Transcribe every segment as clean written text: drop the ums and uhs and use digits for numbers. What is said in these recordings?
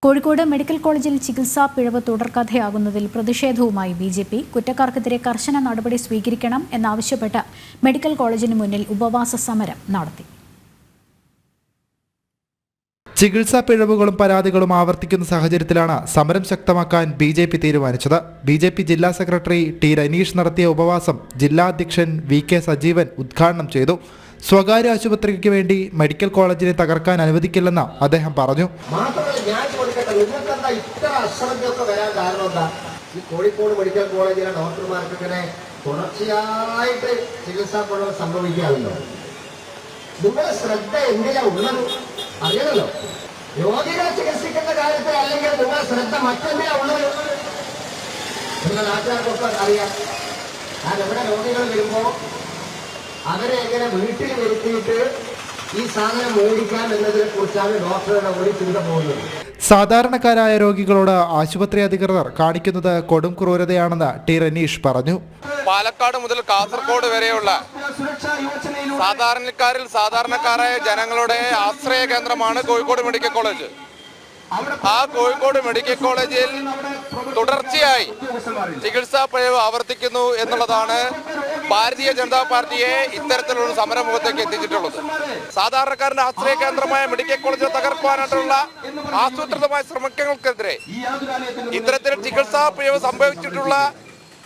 Kozhikode medical കോളേജിൽ ചികിത്സാ പിഴവ് തുടർക്കഥയാകുന്നതിൽ പ്രതിഷേധവുമായി ബിജെപി കുറ്റക്കാർക്കെതിരെ കർശന നടപടി സ്വീകരിക്കണം എന്നാവശ്യപ്പെട്ട് മെഡിക്കൽ കോളേജിന് മുന്നിൽ ഉപവാസ സമരം നടത്തി. ചികിത്സാ പിഴവുകളും പരാതികളും ആവർത്തിക്കുന്ന സാഹചര്യത്തിലാണ് സമരം ശക്തമാക്കാൻ ബിജെപി തീരുമാനിച്ചത്. ബിജെപി ജില്ലാ സെക്രട്ടറി ടി രനീഷ് നടത്തിയ ഉപവാസം ജില്ലാ അധ്യക്ഷൻ വി.കെ. സജീവൻ ഉദ്ഘാടനം ചെയ്തു. സ്വകാര്യ ആശുപത്രിക്ക് വേണ്ടി മെഡിക്കൽ കോളേജിനെ തകർക്കാൻ അനുവദിക്കില്ലെന്ന് അദ്ദേഹം പറഞ്ഞു. കോഴിക്കോട് മെഡിക്കൽ കോളേജിലെ ഡോക്ടർമാർക്കിങ്ങനെ തുടർച്ചയായിട്ട് ചികിത്സാ പിഴവ് സംഭവിക്കാമല്ലോ. നിങ്ങളുടെ ശ്രദ്ധ എന്തിനാ ഉള്ളത് അറിയണല്ലോ. രോഗികളെ ചികിത്സിക്കുന്ന കാര്യത്തിൽ അല്ലെങ്കിൽ നിങ്ങളുടെ ശ്രദ്ധ മറ്റെന്തിനാ ഉള്ളത് നിങ്ങൾ നാട്ടുകാർക്കൊക്കെ അറിയാം. നമ്മുടെ രോഗികൾ വരുമ്പോൾ അവരെ എങ്ങനെ വീട്ടിൽ വരുത്തിയിട്ട് ഈ സാധനം മേടിക്കാം എന്നതിനെ കുറിച്ചാണ് ഡോക്ടറുടെ ഒരു ചിന്ത പോകുന്നത്. സാധാരണക്കാരായ രോഗികളോട് ആശുപത്രി അധികൃതർ കാണിക്കുന്നത് കൊടും ക്രൂരതയാണെന്ന് ടി രനീഷ് പറഞ്ഞു. പാലക്കാട് മുതൽ കാസർഗോഡ് വരെയുള്ള സാധാരണക്കാരായ ജനങ്ങളുടെ ആശ്രയ കേന്ദ്രമാണ് കോഴിക്കോട് മെഡിക്കൽ കോളേജ്. ആ കോഴിക്കോട് മെഡിക്കൽ കോളേജിൽ തുടർച്ചയായി ചികിത്സാ പിഴവ് ആവർത്തിക്കുന്നു എന്നുള്ളതാണ് ഭാരതീയ ജനതാ പാർട്ടിയെ ഇത്തരത്തിലുള്ള സമരമുഖത്തേക്ക് എത്തിച്ചിട്ടുള്ളത്. സാധാരണക്കാരന്റെ ആശ്രയ കേന്ദ്രമായ മെഡിക്കൽ കോളേജിനെ തകർക്കാനായിട്ടുള്ള ആസൂത്രിതമായ ശ്രമങ്ങൾക്കെതിരെ ഇത്തരത്തിൽ ചികിത്സാ പിഴവ് സംഭവിച്ചിട്ടുള്ള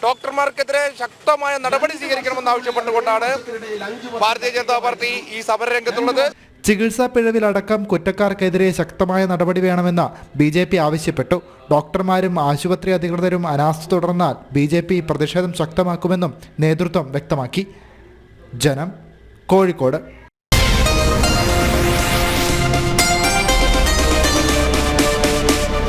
ഡോക്ടർമാർക്കെതിരെ ശക്തമായ നടപടി സ്വീകരിക്കണമെന്ന് ആവശ്യപ്പെട്ടുകൊണ്ടാണ് ഭാരതീയ ജനതാ പാർട്ടി ഈ സമരരംഗത്തുള്ളത്. ചികിത്സാ പിഴവിലടക്കം കുറ്റക്കാർക്കെതിരെ ശക്തമായ നടപടി വേണമെന്ന് ബിജെപി ആവശ്യപ്പെട്ടു. ഡോക്ടർമാരും ആശുപത്രി അധികൃതരും അനാസ്ഥ തുടർന്നാൽ ബിജെപി പ്രതിഷേധം ശക്തമാക്കുമെന്നും നേതൃത്വം വ്യക്തമാക്കി. ജനം, കോഴിക്കോട്.